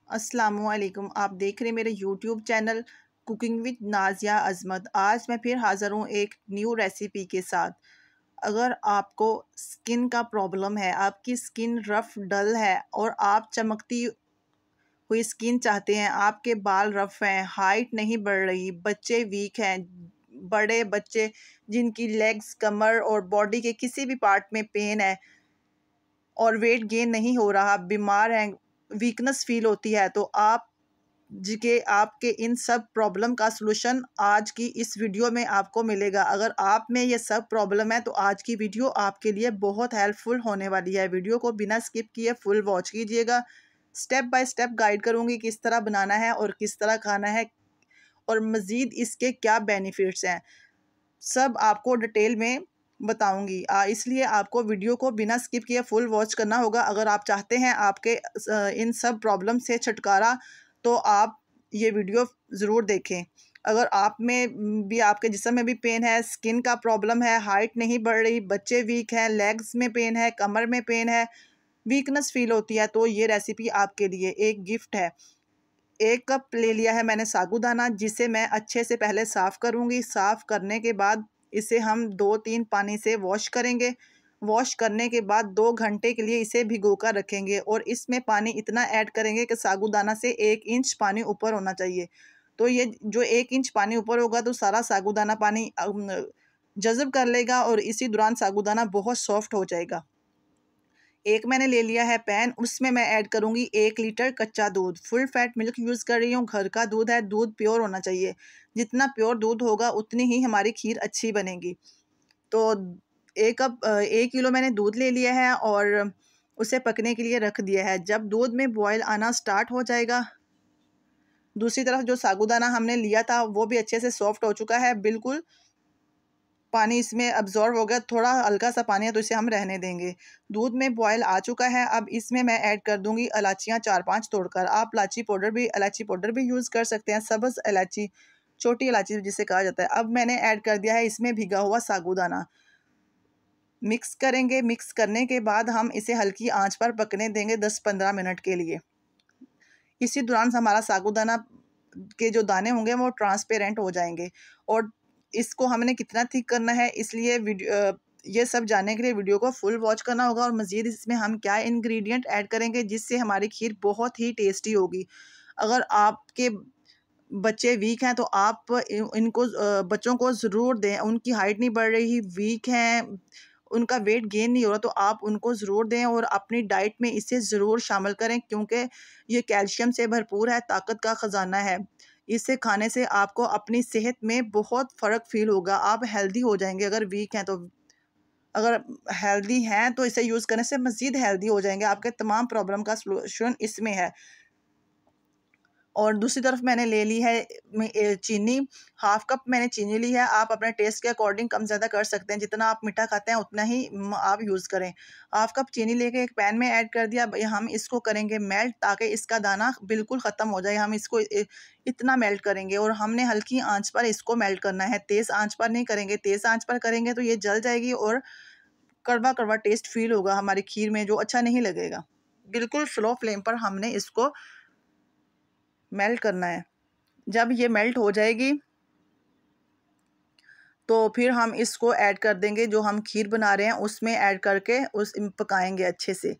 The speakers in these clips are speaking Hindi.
अस्सलामुअलैकुम। आप देख रहे हैं मेरे YouTube channel cooking with Nazia Azmat. आज मैं फिर हाज़िर हूँ एक न्यू रेसिपी के साथ। अगर आपको स्किन का प्रॉब्लम है, आपकी स्किन रफ़ डल है और आप चमकती हुई स्किन चाहते हैं, आपके बाल रफ़ हैं, हाइट नहीं बढ़ रही, बच्चे वीक हैं, बड़े बच्चे जिनकी लेग्स, कमर और बॉडी के किसी भी पार्ट में पेन है और वेट गेन नहीं हो रहा, बीमार हैं, वीकनेस फ़ील होती है, तो आपके इन सब प्रॉब्लम का सलूशन आज की इस वीडियो में आपको मिलेगा। अगर आप में ये सब प्रॉब्लम है तो आज की वीडियो आपके लिए बहुत हेल्पफुल होने वाली है। वीडियो को बिना स्किप किए फुल वॉच कीजिएगा। स्टेप बाय स्टेप गाइड करूँगी किस तरह बनाना है और किस तरह खाना है और मज़ीद इसके क्या बेनिफिट्स हैं, सब आपको डिटेल में बताऊंगी। इसलिए आपको वीडियो को बिना स्किप किए फुल वॉच करना होगा। अगर आप चाहते हैं आपके इन सब प्रॉब्लम से छुटकारा, तो आप ये वीडियो ज़रूर देखें। अगर आप में भी, आपके जिस्म में भी पेन है, स्किन का प्रॉब्लम है, हाइट नहीं बढ़ रही, बच्चे वीक हैं, लेग्स में पेन है, कमर में पेन है, वीकनेस फील होती है, तो ये रेसिपी आपके लिए एक गिफ्ट है। 1 कप ले लिया है मैंने साबूदाना, जिसे मैं अच्छे से पहले साफ़ करूँगी। साफ़ करने के बाद इसे हम 2-3 पानी से वॉश करेंगे। वॉश करने के बाद 2 घंटे के लिए इसे भिगोकर रखेंगे और इसमें पानी इतना ऐड करेंगे कि साबूदाना से 1 इंच पानी ऊपर होना चाहिए। तो ये जो 1 इंच पानी ऊपर होगा तो सारा साबूदाना पानी जज़ब कर लेगा और इसी दौरान साबूदाना बहुत सॉफ्ट हो जाएगा। एक मैंने ले लिया है पैन, उसमें मैं ऐड करूँगी 1 लीटर कच्चा दूध। फुल फैट मिल्क यूज़ कर रही हूँ, घर का दूध है, दूध प्योर होना चाहिए। जितना प्योर दूध होगा उतनी ही हमारी खीर अच्छी बनेगी। तो 1 किलो मैंने दूध ले लिया है और उसे पकने के लिए रख दिया है। जब दूध में बॉयल आना स्टार्ट हो जाएगा, दूसरी तरफ जो साबूदाना हमने लिया था वो भी अच्छे से सॉफ्ट हो चुका है, बिल्कुल पानी इसमें अब्ज़ॉर्ब हो गया, थोड़ा हल्का सा पानी है तो इसे हम रहने देंगे। दूध में बॉयल आ चुका है, अब इसमें मैं ऐड कर दूँगी इलायचियाँ 4-5 तोड़कर। आप इलायची पाउडर भी यूज़ कर सकते हैं, सब्ज़ इलायची, छोटी इलायची जिसे कहा जाता है। अब मैंने ऐड कर दिया है इसमें भिगा हुआ साबूदाना। मिक्स करेंगे, मिक्स करने के बाद हम इसे हल्की आँच पर पकने देंगे 10-15 मिनट के लिए। इसी दौरान हमारा साबूदाना के जो दाने होंगे वो ट्रांसपेरेंट हो जाएंगे और इसको हमने कितना थिक करना है, इसलिए ये सब जानने के लिए वीडियो को फुल वॉच करना होगा। और मज़ीद इसमें हम क्या इंग्रेडिएंट ऐड करेंगे जिससे हमारी खीर बहुत ही टेस्टी होगी। अगर आपके बच्चे वीक हैं तो आप इनको बच्चों को ज़रूर दें। उनकी हाइट नहीं बढ़ रही, वीक हैं, उनका वेट गेन नहीं हो रहा, तो आप उनको ज़रूर दें और अपनी डाइट में इसे ज़रूर शामिल करें, क्योंकि ये कैल्शियम से भरपूर है, ताकत का ख़जाना है। इसे खाने से आपको अपनी सेहत में बहुत फ़र्क फ़ील होगा, आप हेल्दी हो जाएंगे अगर वीक हैं तो। अगर हेल्दी हैं तो इसे यूज़ करने से मज़ीद हेल्दी हो जाएंगे। आपके तमाम प्रॉब्लम का सलूशन इसमें है। और दूसरी तरफ मैंने ले ली है चीनी, 1/2 कप मैंने चीनी ली है। आप अपने टेस्ट के अकॉर्डिंग कम ज़्यादा कर सकते हैं, जितना आप मीठा खाते हैं उतना ही आप यूज़ करें। 1/2 कप चीनी लेके एक पैन में ऐड कर दिया। अब हम इसको करेंगे मेल्ट, ताकि इसका दाना बिल्कुल ख़त्म हो जाए। हम इसको इतना मेल्ट करेंगे और हमने हल्की आंच पर इसको मेल्ट करना है, तेज़ आंच पर नहीं करेंगे। तेज़ आंच पर करेंगे तो ये जल जाएगी और कड़वा कड़वा टेस्ट फील होगा हमारी खीर में, जो अच्छा नहीं लगेगा। बिल्कुल स्लो फ्लेम पर हमने इसको मेल्ट करना है। जब ये मेल्ट हो जाएगी तो फिर हम इसको ऐड कर देंगे, जो हम खीर बना रहे हैं उसमें ऐड करके पकाएंगे अच्छे से।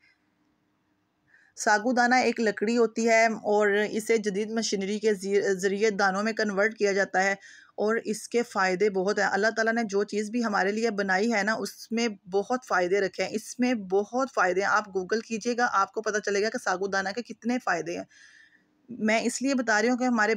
साबूदाना एक लकड़ी होती है और इसे जदीद मशीनरी के ज़रिए दानों में कन्वर्ट किया जाता है और इसके फ़ायदे बहुत हैं। अल्लाह ताला ने जो चीज़ भी हमारे लिए बनाई है ना, उसमें बहुत फ़ायदे रखे हैं। इसमें बहुत फ़ायदे हैं, आप गूगल कीजिएगा, आपको पता चलेगा कि साबूदाना के कितने फ़ायदे हैं। मैं इसलिए बता रही हूँ कि हमारे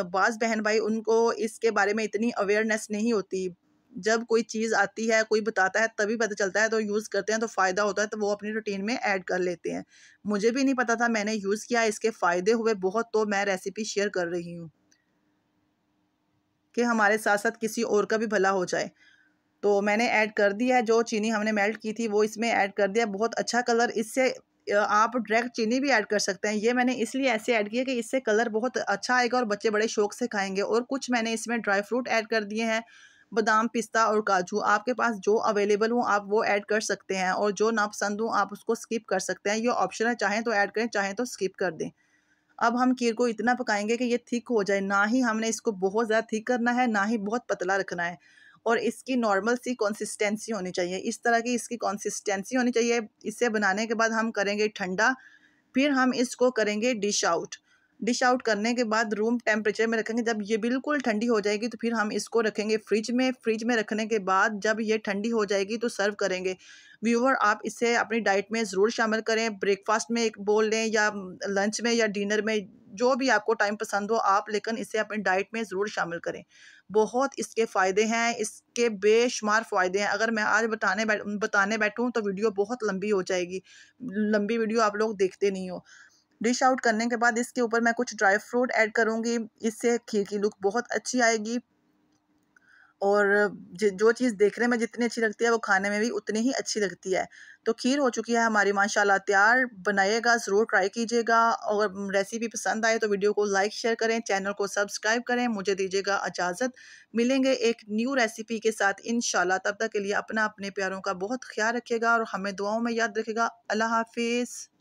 बाज़ बहन भाई, उनको इसके बारे में इतनी अवेयरनेस नहीं होती। जब कोई चीज़ आती है, कोई बताता है तभी पता चलता है, तो यूज़ करते हैं तो फ़ायदा होता है, तो वो अपनी रूटीन में ऐड कर लेते हैं। मुझे भी नहीं पता था, मैंने यूज़ किया, इसके फ़ायदे हुए बहुत, तो मैं रेसिपी शेयर कर रही हूँ कि हमारे साथ-साथ किसी और का भी भला हो जाए। तो मैंने ऐड कर दिया है, जो चीनी हमने मेल्ट की थी वो इसमें ऐड कर दिया। बहुत अच्छा कलर इससे, आप डायरेक्ट चीनी भी ऐड कर सकते हैं। ये मैंने इसलिए ऐसे ऐड किया कि इससे कलर बहुत अच्छा आएगा और बच्चे बड़े शौक से खाएँगे। और कुछ मैंने इसमें ड्राई फ्रूट ऐड कर दिए हैं, बादाम, पिस्ता और काजू। आपके पास जो अवेलेबल हो आप वो ऐड कर सकते हैं और जो ना पसंद हो आप उसको स्किप कर सकते हैं। ये ऑप्शन है, चाहें तो ऐड करें, चाहें तो स्किप कर दें। अब हम खीर को इतना पकाएँगे कि ये थिक हो जाए, ना ही हमने इसको बहुत ज़्यादा थिक करना है, ना ही बहुत पतला रखना है और इसकी नॉर्मल सी कंसिस्टेंसी होनी चाहिए। इस तरह की इसकी कंसिस्टेंसी होनी चाहिए। इसे बनाने के बाद हम करेंगे ठंडा, फिर हम इसको करेंगे डिश आउट। डिश आउट करने के बाद रूम टेम्परेचर में रखेंगे। जब ये बिल्कुल ठंडी हो जाएगी तो फिर हम इसको रखेंगे फ्रिज में। फ्रिज में रखने के बाद जब ये ठंडी हो जाएगी तो सर्व करेंगे। व्यूअर, आप इसे अपनी डाइट में ज़रूर शामिल करें। ब्रेकफ़ास्ट में एक बोल लें या लंच में या डिनर में, जो भी आपको टाइम पसंद हो आप, लेकिन इसे अपनी डाइट में ज़रूर शामिल करें। बहुत इसके फ़ायदे हैं, इसके बेशुमार फ़ायदे हैं। अगर मैं आज बताने बैठूँ तो वीडियो बहुत लंबी हो जाएगी। लंबी वीडियो आप लोग देखते नहीं हो। डिश आउट करने के बाद इसके ऊपर मैं कुछ ड्राई फ्रूट ऐड करूँगी। इससे खीर की लुक बहुत अच्छी आएगी और जो चीज़ देखने में जितनी अच्छी लगती है वो खाने में भी उतनी ही अच्छी लगती है। तो खीर हो चुकी है हमारी माशाल्लाह तैयार। बनाइएगा, ज़रूर ट्राई कीजिएगा और रेसिपी पसंद आए तो वीडियो को लाइक शेयर करें, चैनल को सब्सक्राइब करें। मुझे दीजिएगा इजाज़त। मिलेंगे एक न्यू रेसिपी के साथ इंशाल्लाह। तब तक के लिए अपना अपने प्यारों का बहुत ख़्याल रखिएगा और हमें दुआओं में याद रखिएगा। अल्लाह हाफ़िज़।